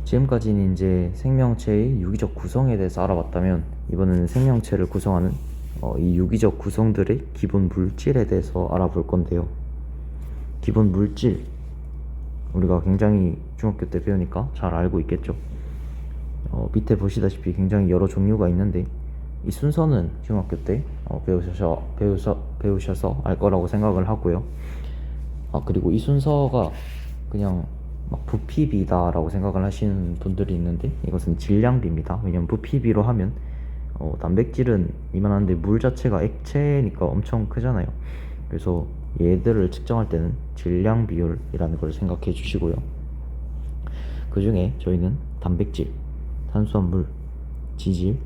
지금까지는 이제 생명체의 유기적 구성에 대해서 알아봤다면, 이번에는 생명체를 구성하는 이 유기적 구성들의 기본 물질에 대해서 알아볼 건데요. 기본 물질, 우리가 굉장히 중학교 때 배우니까 잘 알고 있겠죠. 밑에 보시다시피 굉장히 여러 종류가 있는데, 이 순서는 중학교 때 배우셔서 알 거라고 생각을 하고요. 그리고 이 순서가 그냥 막 부피비다 라고 생각을 하시는 분들이 있는데, 이것은 질량비입니다. 왜냐면 부피비로 하면 단백질은 이만한데 물 자체가 액체니까 엄청 크잖아요. 그래서 얘들을 측정할 때는 질량 비율이라는 걸 생각해 주시고요. 그 중에 저희는 단백질, 탄수화물, 지질,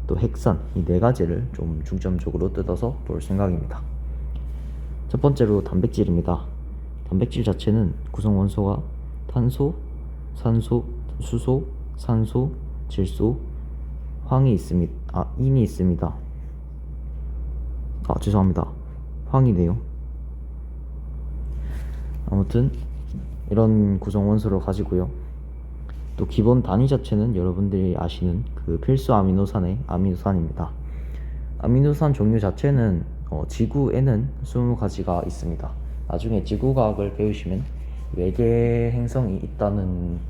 또 핵산, 이 네 가지를 좀 중점적으로 뜯어서 볼 생각입니다. 첫 번째로 단백질입니다. 단백질 자체는 구성 원소가 탄소, 산소, 수소, 산소, 질소, 황이 있습니다. 인이 있습니다. 죄송합니다. 황이네요. 아무튼 이런 구성 원소를 가지고요. 또 기본 단위 자체는 여러분들이 아시는 그 필수 아미노산의 아미노산입니다. 아미노산 종류 자체는 지구에는 20가지가 있습니다. 나중에 지구과학을 배우시면 외계 행성이 있다는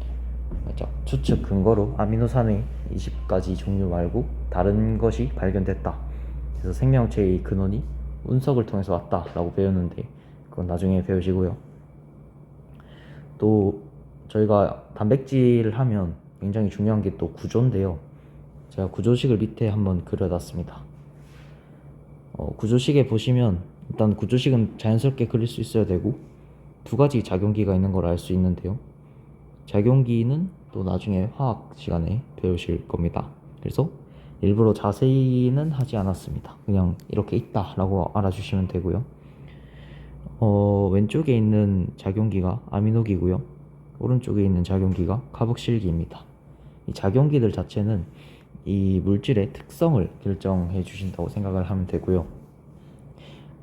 추측 근거로 아미노산의 20가지 종류 말고 다른 것이 발견됐다, 그래서 생명체의 근원이 운석을 통해서 왔다 라고 배웠는데, 그건 나중에 배우시고요. 또 저희가 단백질을 하면 굉장히 중요한 게 또 구조인데요. 제가 구조식을 밑에 한번 그려놨습니다. 구조식에 보시면 일단 구조식은 자연스럽게 그릴 수 있어야 되고, 두 가지 작용기가 있는 걸 알 수 있는데요. 작용기는 또 나중에 화학 시간에 배우실 겁니다. 그래서 일부러 자세히는 하지 않았습니다. 그냥 이렇게 있다 라고 알아주시면 되고요. 왼쪽에 있는 작용기가 아미노기고요. 오른쪽에 있는 작용기가 카복실기입니다. 이 작용기들 자체는 이 물질의 특성을 결정해 주신다고 생각을 하면 되고요.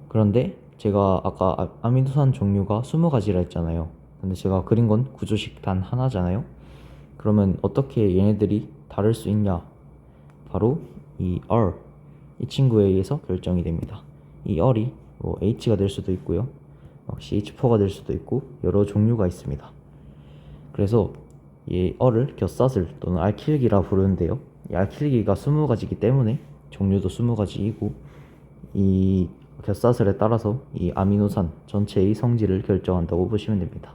그런데 제가 아까 아미노산 종류가 20가지라 했잖아요. 근데 제가 그린 건 구조식 단 하나잖아요. 그러면 어떻게 얘네들이 다를 수 있냐? 바로 이 친구에 의해서 결정이 됩니다. 이 R이 H가 될 수도 있고요, CH4가 될 수도 있고 여러 종류가 있습니다. 그래서 이 R을 곁사슬 또는 알킬기라 부르는데요. 이 알킬기가 20가지이기 때문에 종류도 20가지이고, 이 곁사슬에 따라서 이 아미노산 전체의 성질을 결정한다고 보시면 됩니다.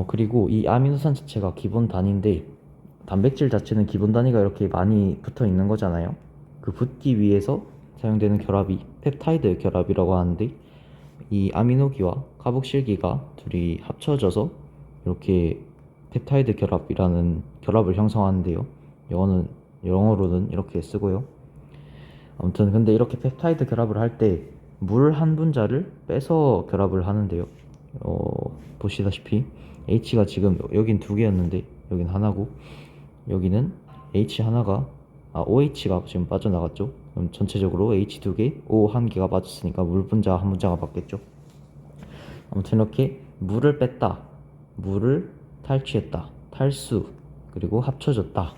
그리고 이 아미노산 자체가 기본 단위인데, 단백질 자체는 기본 단위가 이렇게 많이 붙어 있는 거잖아요. 그 붙기 위해서 사용되는 결합이 펩타이드 결합이라고 하는데, 이 아미노기와 카복실기가 둘이 합쳐져서 이렇게 펩타이드 결합이라는 결합을 형성하는데요. 영어로는 이렇게 쓰고요. 아무튼 근데 이렇게 펩타이드 결합을 할 때 물 한 분자를 빼서 결합을 하는데요. 보시다시피 H가 지금 여긴 2개였는데 여긴 하나고, 여기는 H 하나가 OH가 지금 빠져나갔죠. 그럼 전체적으로 H 2개, O 1개가 빠졌으니까 물 분자 한 분자가 받겠죠. 아무튼 이렇게 물을 뺐다, 물을 탈취했다, 탈수, 그리고 합쳐졌다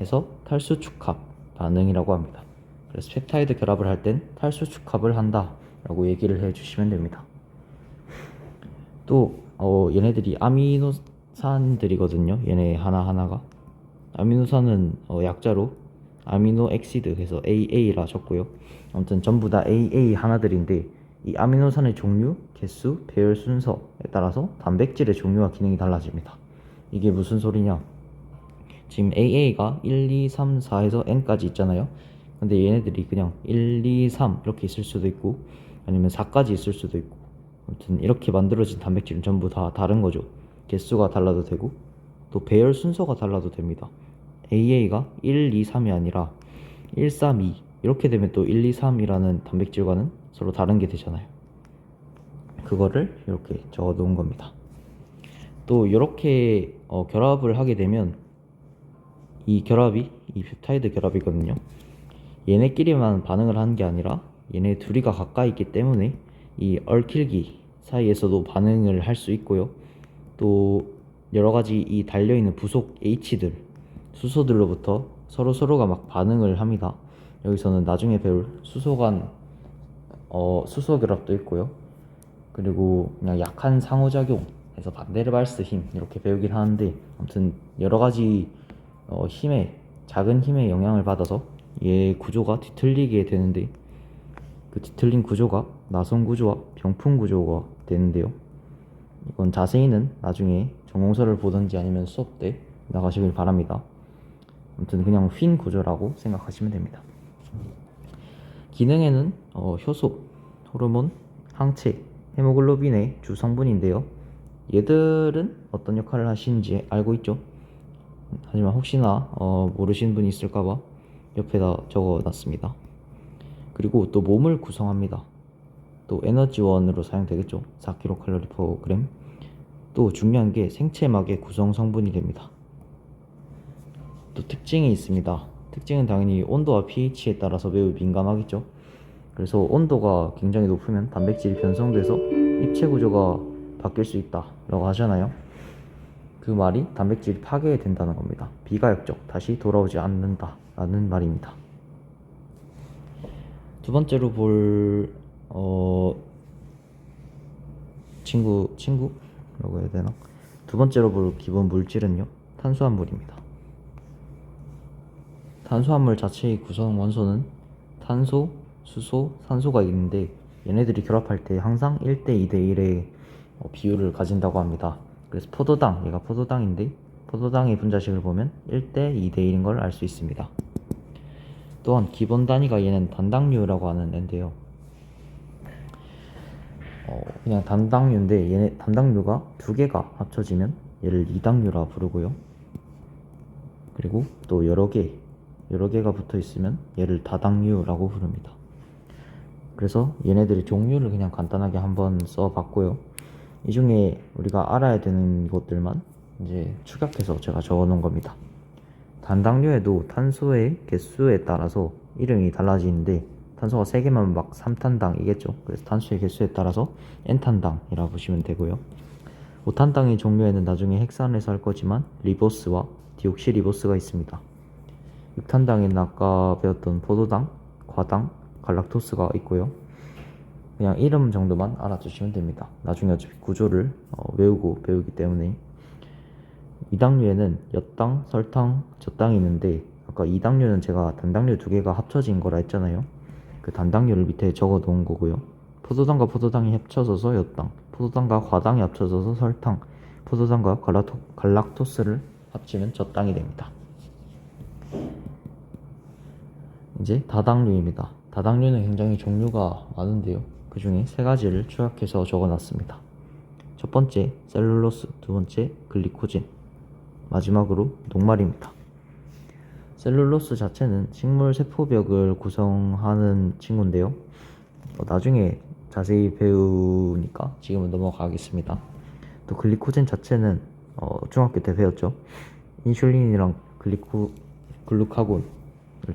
해서 탈수 축합 반응이라고 합니다. 그래서 펩타이드 결합을 할 땐 탈수 축합을 한다 라고 얘기를 해주시면 됩니다. 또 얘네들이 아미노산들이거든요. 얘네 하나하나가 아미노산은 약자로 아미노 엑시드 해서 AA라 적고요. 아무튼 전부 다 AA 하나들인데, 이 아미노산의 종류, 개수, 배열 순서에 따라서 단백질의 종류와 기능이 달라집니다. 이게 무슨 소리냐? 지금 AA가 1, 2, 3, 4에서 N까지 있잖아요. 근데 얘네들이 그냥 1, 2, 3 이렇게 있을 수도 있고, 아니면 4까지 있을 수도 있고, 아무튼 이렇게 만들어진 단백질은 전부 다 다른 거죠. 개수가 달라도 되고, 또 배열 순서가 달라도 됩니다. AA가 1, 2, 3이 아니라 1, 3, 2 이렇게 되면 또 1, 2, 3이라는 단백질과는 서로 다른 게 되잖아요. 그거를 이렇게 적어 놓은 겁니다. 또 이렇게 결합을 하게 되면 이 결합이 이 펩타이드 결합이거든요. 얘네끼리만 반응을 하는 게 아니라 얘네 둘이가 가까이 있기 때문에 이 얽힐기 사이에서도 반응을 할 수 있고요. 또 여러 가지 이 달려있는 부속 H들, 수소들로부터 서로가 막 반응을 합니다. 여기서는 나중에 배울 수소 간 수소 결합도 있고요. 그리고 그냥 약한 상호작용 해서 반데르발스 힘 이렇게 배우긴 하는데, 아무튼 여러 가지 작은 힘의 영향을 받아서 얘 구조가 뒤틀리게 되는데, 그 뒤틀린 구조가 나선 구조와 병풍 구조가 되는데요. 이건 자세히는 나중에 전공서를 보든지 아니면 수업 때 나가시길 바랍니다. 아무튼 그냥 휜 구조라고 생각하시면 됩니다. 기능에는 효소, 호르몬, 항체, 헤모글로빈의 주 성분인데요. 얘들은 어떤 역할을 하시는지 알고 있죠? 하지만 혹시나 모르시는 분이 있을까봐 옆에다 적어놨습니다. 그리고 또 몸을 구성합니다. 또 에너지원으로 사용되겠죠. 4kcal/g. 또 중요한 게 생체막의 구성 성분이 됩니다. 또 특징이 있습니다. 특징은 당연히 온도와 pH에 따라서 매우 민감하겠죠. 그래서 온도가 굉장히 높으면 단백질이 변성돼서 입체 구조가 바뀔 수 있다 라고 하잖아요. 그 말이 단백질이 파괴된다는 겁니다. 비가역적, 다시 돌아오지 않는다 라는 말입니다. 두 번째로 볼 친구라고 해야 되나? 두 번째로 볼 기본 물질은요, 탄수화물입니다. 탄수화물 자체의 구성 원소는 탄소, 수소, 산소가 있는데, 얘네들이 결합할 때 항상 1대 2대 1의 비율을 가진다고 합니다. 그래서 얘가 포도당인데, 포도당의 분자식을 보면 1대 2대 1인 걸 알 수 있습니다. 또한 기본 단위가 얘는 단당류라고 하는 애인데요. 그냥 단당류인데, 얘네 단당류가 두 개가 합쳐지면 얘를 이당류라 부르고요. 그리고 또 여러 개가 붙어 있으면 얘를 다당류라고 부릅니다. 그래서 얘네들의 종류를 그냥 간단하게 한번 써봤고요. 이 중에 우리가 알아야 되는 것들만 이제 축약해서 제가 적어 놓은 겁니다. 단당류에도 탄소의 개수에 따라서 이름이 달라지는데, 탄소가 3개면 막 3탄당이겠죠. 그래서 탄소의 개수에 따라서 N탄당이라고 보시면 되고요. 5탄당의 종류에는 나중에 핵산에서 할 거지만 리보스와 디옥시리보스가 있습니다. 6탄당에는 아까 배웠던 포도당, 과당, 갈락토스가 있고요. 그냥 이름 정도만 알아두시면 됩니다. 나중에 어차피 구조를 배우기 때문에. 2당류에는 엿당, 설당, 젖당이 있는데, 아까 2당류는 제가 단당류 두 개가 합쳐진 거라 했잖아요. 그 단당류를 밑에 적어 놓은 거고요. 포도당과 포도당이 합쳐져서 엿당, 포도당과 과당이 합쳐져서 설탕, 포도당과 갈락토스를 합치면 젖당이 됩니다. 이제 다당류입니다. 다당류는 굉장히 종류가 많은데요. 그 중에 3가지를 추락해서 적어놨습니다. 첫 번째 셀룰로스, 두 번째 글리코젠, 마지막으로 녹말입니다. 셀룰로스 자체는 식물 세포벽을 구성하는 친구인데요. 나중에 자세히 배우니까 지금은 넘어가겠습니다. 또 글리코젠 자체는 중학교 때 배웠죠. 인슐린이랑 글루카곤을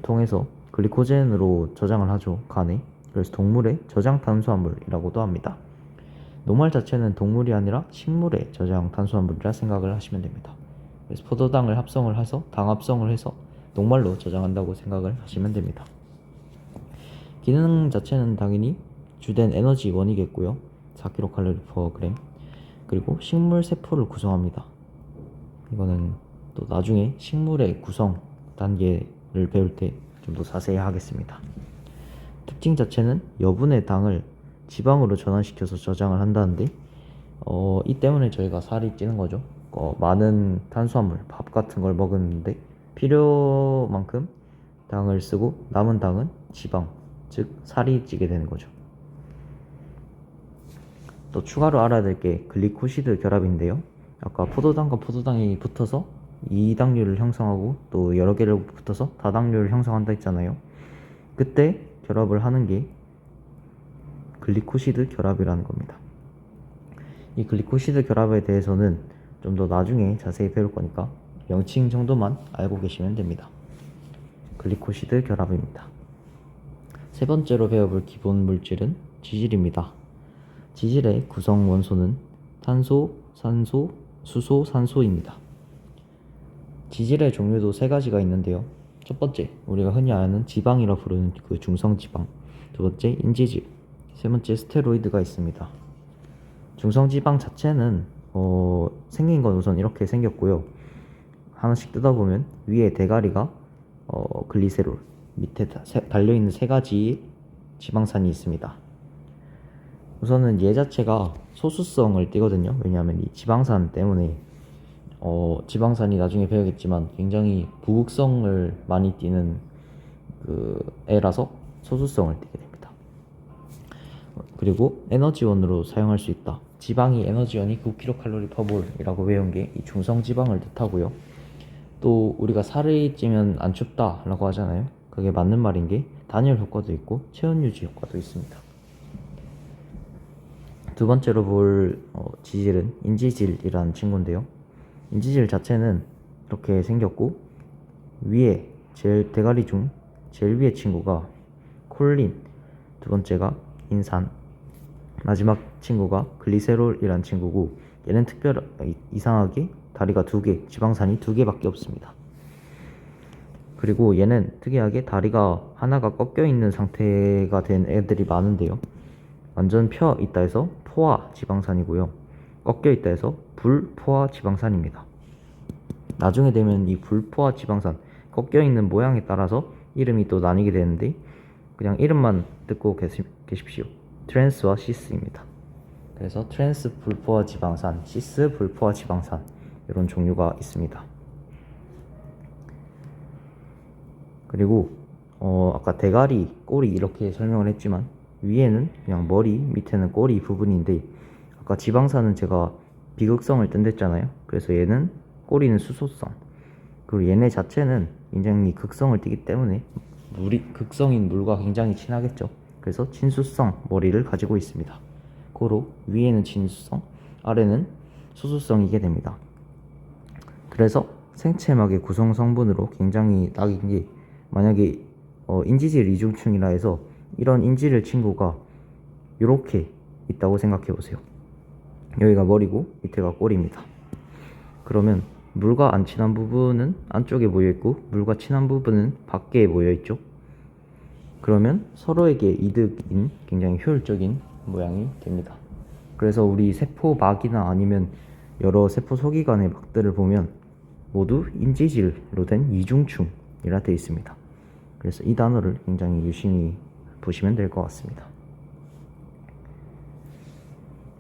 통해서 글리코젠으로 저장을 하죠, 간에. 그래서 동물의 저장 탄수화물이라고도 합니다. 녹말 자체는 동물이 아니라 식물의 저장 탄수화물이라 생각을 하시면 됩니다. 그래서 포도당을 합성을 해서 당합성을 해서 녹말로 저장한다고 생각을 하시면 됩니다. 기능 자체는 당연히 주된 에너지원이겠고요. 4kcal/g. 그리고 식물 세포를 구성합니다. 이거는 또 나중에 식물의 구성 단계를 배울 때 좀 더 자세히 하겠습니다. 특징 자체는 여분의 당을 지방으로 전환시켜서 저장을 한다는데, 이 때문에 저희가 살이 찌는 거죠. 많은 탄수화물, 밥 같은 걸 먹었는데 필요만큼 당을 쓰고 남은 당은 지방, 즉 살이 찌게 되는 거죠. 또 추가로 알아야 될 게 글리코시드 결합인데요. 아까 포도당과 포도당이 붙어서 2당류를 형성하고 또 여러 개를 붙어서 다당류를 형성한다 했잖아요. 그때 결합을 하는 게 글리코시드 결합이라는 겁니다. 이 글리코시드 결합에 대해서는 좀 더 나중에 자세히 배울 거니까 명칭 정도만 알고 계시면 됩니다. 글리코시드 결합입니다. 세 번째로 배워볼 기본 물질은 지질입니다. 지질의 구성 원소는 탄소, 산소, 수소, 산소입니다. 지질의 종류도 세 가지가 있는데요. 첫 번째, 우리가 흔히 아는 지방이라 부르는 그 중성지방. 두 번째, 인지질. 세 번째, 스테로이드가 있습니다. 중성지방 자체는 생긴 건 우선 이렇게 생겼고요. 하나씩 뜯어보면 위에 대가리가 글리세롤, 밑에 달려있는 세 가지 지방산이 있습니다. 우선은 얘 자체가 소수성을 띠거든요. 왜냐하면 이 지방산 때문에 지방산이 나중에 배우겠지만 굉장히 부극성을 많이 띠는 그 애라서 소수성을 띠게 됩니다. 그리고 에너지원으로 사용할 수 있다. 지방이 에너지원이 9kcal/몰이라고 외운 게 이 중성지방을 뜻하고요. 또 우리가 살이 찌면 안 춥다 라고 하잖아요. 그게 맞는 말인 게 단열 효과도 있고 체온 유지 효과도 있습니다. 두 번째로 볼 지질은 인지질이라는 친구인데요. 인지질 자체는 이렇게 생겼고 위에 제일 대가리 중 제일 위에 친구가 콜린, 두 번째가 인산, 마지막 친구가 글리세롤이란 친구고 얘는 이상하게 다리가 두 개, 지방산이 두 개밖에 없습니다. 그리고 얘는 특이하게 다리가 하나가 꺾여 있는 상태가 된 애들이 많은데요. 완전 펴 있다 해서 포화 지방산이고요. 꺾여 있다 해서 불포화 지방산입니다. 나중에 되면 이 불포화 지방산 꺾여 있는 모양에 따라서 이름이 또 나뉘게 되는데 그냥 이름만 듣고 계십시오. 트랜스와 시스입니다. 그래서 트랜스 불포화 지방산, 시스 불포화 지방산 이런 종류가 있습니다. 그리고 아까 대가리, 꼬리 이렇게 설명을 했지만 위에는 그냥 머리, 밑에는 꼬리 부분인데 아까 지방산은 제가 비극성을 뜬댔잖아요. 그래서 얘는 꼬리는 수소성, 그리고 얘네 자체는 굉장히 극성을 띠기 때문에 극성인 물과 굉장히 친하겠죠. 그래서 친수성 머리를 가지고 있습니다. 고로 위에는 친수성, 아래는 수소성이게 됩니다. 그래서 생체막의 구성 성분으로 굉장히 낙인 게 만약에 인지질 이중충이라 해서 이런 인지질 친구가 이렇게 있다고 생각해 보세요. 여기가 머리고 밑에가 꼬리입니다. 그러면 물과 안 친한 부분은 안쪽에 모여 있고 물과 친한 부분은 밖에 모여 있죠. 그러면 서로에게 이득인 굉장히 효율적인 모양이 됩니다. 그래서 우리 세포막이나 아니면 여러 세포 소기관의 막들을 보면 모두 인지질로 된 이중충이라 되어 있습니다. 그래서 이 단어를 굉장히 유심히 보시면 될 것 같습니다.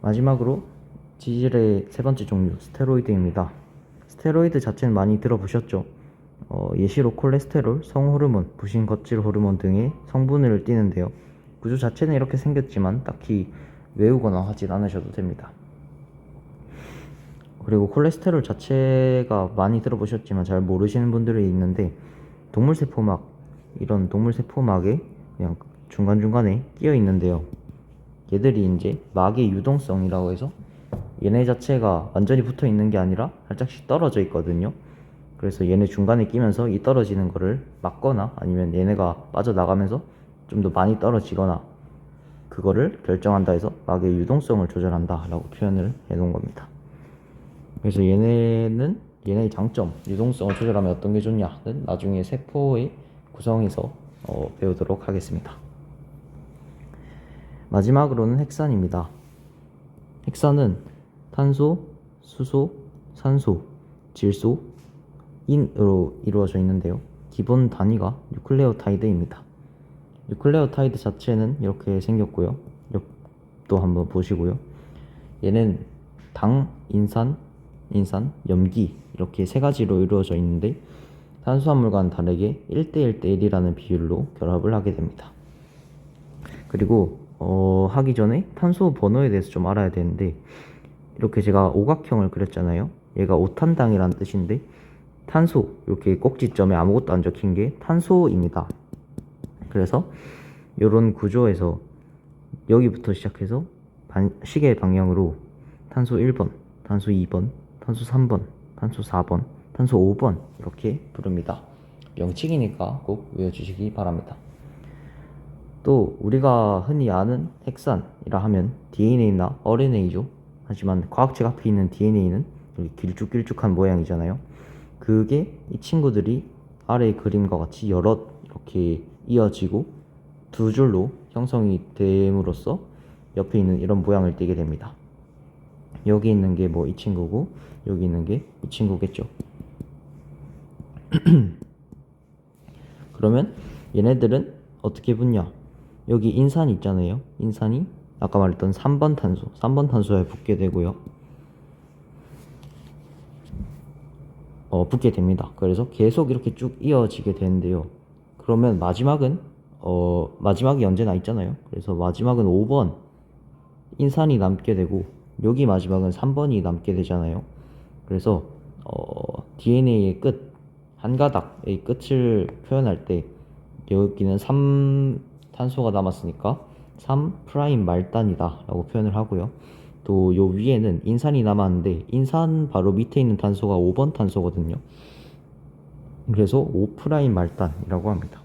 마지막으로 지질의 세 번째 종류, 스테로이드입니다. 스테로이드 자체는 많이 들어보셨죠? 예시로 콜레스테롤, 성호르몬, 부신거칠 호르몬 등의 성분을 띠는데요. 구조 자체는 이렇게 생겼지만 딱히 외우거나 하진 않으셔도 됩니다. 그리고 콜레스테롤 자체가 많이 들어보셨지만 잘 모르시는 분들이 있는데 동물세포막, 이런 동물세포막에 그냥 중간중간에 끼어 있는데요. 얘들이 이제 막의 유동성이라고 해서 얘네 자체가 완전히 붙어 있는 게 아니라 살짝씩 떨어져 있거든요. 그래서 얘네 중간에 끼면서 이 떨어지는 거를 막거나 아니면 얘네가 빠져나가면서 좀 더 많이 떨어지거나 그거를 결정한다 해서 막의 유동성을 조절한다 라고 표현을 해 놓은 겁니다. 그래서 얘네의 장점, 유동성을 조절하면 어떤 게 좋냐는 나중에 세포의 구성에서 배우도록 하겠습니다. 마지막으로는 핵산입니다. 핵산은 탄소, 수소, 산소, 질소, 인으로 이루어져 있는데요. 기본 단위가 뉴클레오타이드입니다. 뉴클레오타이드 자체는 이렇게 생겼고요. 옆도 한번 보시고요. 얘는 당, 인산, 염기 이렇게 세 가지로 이루어져 있는데 탄수화물과는 다르게 1대1대1이라는 비율로 결합을 하게 됩니다. 그리고 하기 전에 탄소 번호에 대해서 좀 알아야 되는데 이렇게 제가 오각형을 그렸잖아요. 얘가 오탄당이라는 뜻인데 탄소 이렇게 꼭지점에 아무것도 안 적힌 게 탄소입니다. 그래서 이런 구조에서 여기부터 시작해서 시계 방향으로 탄소 1번, 탄소 2번, 탄소 3번, 탄소 4번, 탄소 5번 이렇게 부릅니다. 명칭이니까 꼭 외워주시기 바랍니다. 또 우리가 흔히 아는 핵산이라 하면 DNA나 RNA죠. 하지만 과학책 앞에 있는 DNA는 이렇게 길쭉길쭉한 모양이잖아요. 그게 이 친구들이 아래 그림과 같이 여럿 이렇게 이어지고 두 줄로 형성이 됨으로써 옆에 있는 이런 모양을 띠게 됩니다. 여기 있는 게 뭐 이 친구고 여기 있는 게 이 친구겠죠. 그러면 얘네들은 어떻게 붙냐? 여기 인산이 있잖아요. 인산이 아까 말했던 3번 탄소에 붙게 되고요. 붙게 됩니다. 그래서 계속 이렇게 쭉 이어지게 되는데요. 그러면 마지막이 언제나 있잖아요. 그래서 마지막은 5번 인산이 남게 되고 여기 마지막은 3번이 남게 되잖아요. 그래서 DNA의 끝, 한 가닥의 끝을 표현할 때 여기는 3탄소가 남았으니까 3' 말단이다 라고 표현을 하고요. 또 요 위에는 인산이 남았는데 인산 바로 밑에 있는 탄소가 5번 탄소거든요. 그래서 5' 말단이라고 합니다.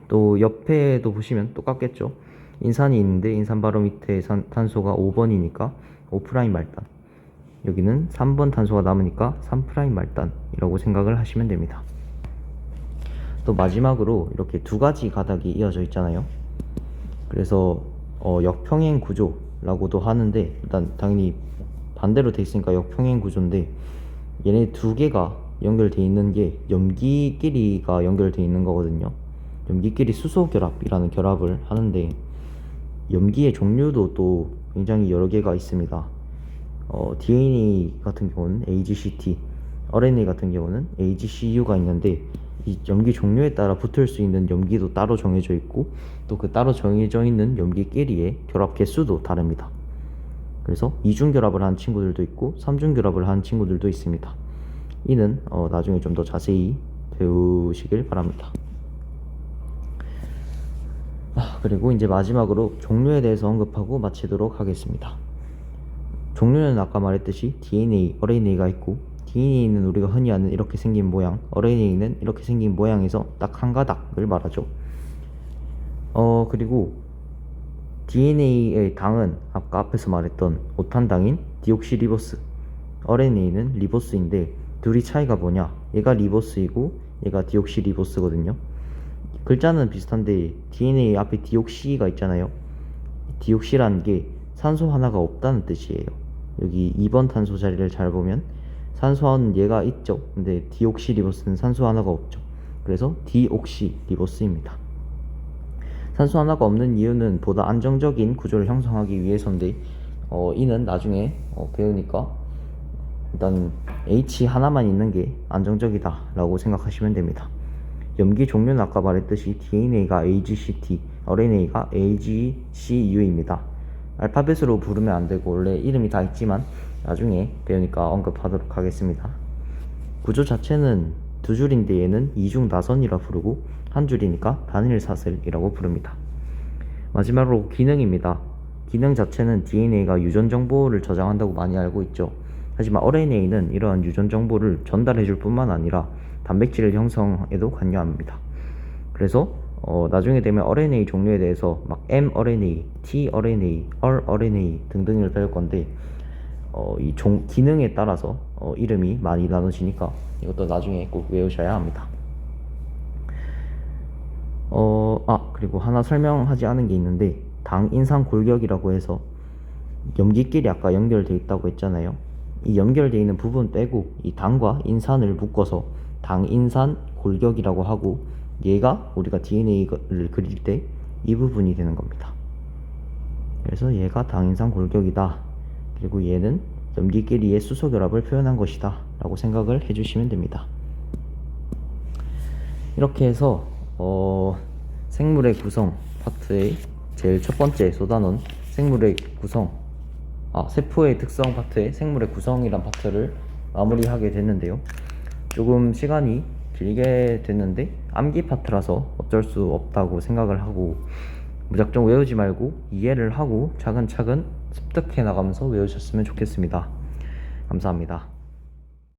또 옆에도 보시면 똑같겠죠. 인산이 있는데 인산 바로 밑에 탄소가 5번이니까 5' 말단. 여기는 3번 탄소가 남으니까 3' 말단이라고 생각을 하시면 됩니다. 또 마지막으로 이렇게 두 가지 가닥이 이어져 있잖아요. 그래서 역평행 구조라고도 하는데 일단 당연히 반대로 돼 있으니까 역평행 구조인데 얘네 두 개가 연결돼 있는 게 염기끼리가 연결돼 있는 거거든요. 염기끼리 수소 결합이라는 결합을 하는데 염기의 종류도 또 굉장히 여러 개가 있습니다. DNA 같은 경우는 AGCT, RNA 같은 경우는 AGCU가 있는데 이 염기 종류에 따라 붙을 수 있는 염기도 따로 정해져 있고 또 그 따로 정해져 있는 염기끼리의 결합 개수도 다릅니다. 그래서 이중 결합을 한 친구들도 있고 삼중 결합을 한 친구들도 있습니다. 이는 나중에 좀 더 자세히 배우시길 바랍니다. 그리고 이제 마지막으로 종류에 대해서 언급하고 마치도록 하겠습니다. 종류는 아까 말했듯이 DNA, RNA가 있고 DNA는 우리가 흔히 아는 이렇게 생긴 모양, RNA는 이렇게 생긴 모양에서 딱 한 가닥을 말하죠. 그리고 DNA의 당은 아까 앞에서 말했던 5탄당인 디옥시리보스, RNA는 리보스인데 둘이 차이가 뭐냐? 얘가 리보스이고 얘가 디옥시리보스거든요. 글자는 비슷한데 DNA 앞에 디옥시가 있잖아요. 디옥시라는 게 산소 하나가 없다는 뜻이에요. 여기 2번 탄소 자리를 잘 보면 산소는 얘가 있죠. 근데 디옥시리보스는 산소 하나가 없죠. 그래서 디옥시리보스입니다. 산소 하나가 없는 이유는 보다 안정적인 구조를 형성하기 위해서인데 이는 나중에 배우니까 일단 H 하나만 있는 게 안정적이다 라고 생각하시면 됩니다. 염기 종류는 아까 말했듯이 DNA가 AGCT, RNA가 AGCU입니다. 알파벳으로 부르면 안 되고 원래 이름이 다 있지만 나중에 배우니까 언급하도록 하겠습니다. 구조 자체는 두 줄인데 얘는 이중 나선이라 부르고 한 줄이니까 단일 사슬이라고 부릅니다. 마지막으로 기능입니다. 기능 자체는 DNA가 유전 정보를 저장한다고 많이 알고 있죠. 하지만 RNA는 이러한 유전 정보를 전달해 줄 뿐만 아니라 단백질 형성에도 관여합니다. 그래서 나중에 되면 RNA 종류에 대해서 막 mRNA, tRNA, rRNA 등등을 배울 건데 이 기능에 따라서 이름이 많이 나눠지니까 이것도 나중에 꼭 외우셔야 합니다. 그리고 하나 설명하지 않은 게 있는데 당인산 골격이라고 해서 염기끼리 아까 연결되어 있다고 했잖아요. 이 연결되어 있는 부분 빼고 이 당과 인산을 묶어서 당인산 골격이라고 하고 얘가 우리가 DNA를 그릴 때 이 부분이 되는 겁니다. 그래서 얘가 당인산 골격이다. 그리고 얘는 염기끼리의 수소 결합을 표현한 것이다 라고 생각을 해주시면 됩니다. 이렇게 해서 생물의 구성 파트의 제일 첫 번째 쏟아놓은 생물의 구성 세포의 특성 파트의 생물의 구성이란 파트를 마무리하게 됐는데요. 조금 시간이 길게 됐는데 암기 파트라서 어쩔 수 없다고 생각을 하고 무작정 외우지 말고 이해를 하고 차근차근 습득해 나가면서 외우셨으면 좋겠습니다. 감사합니다.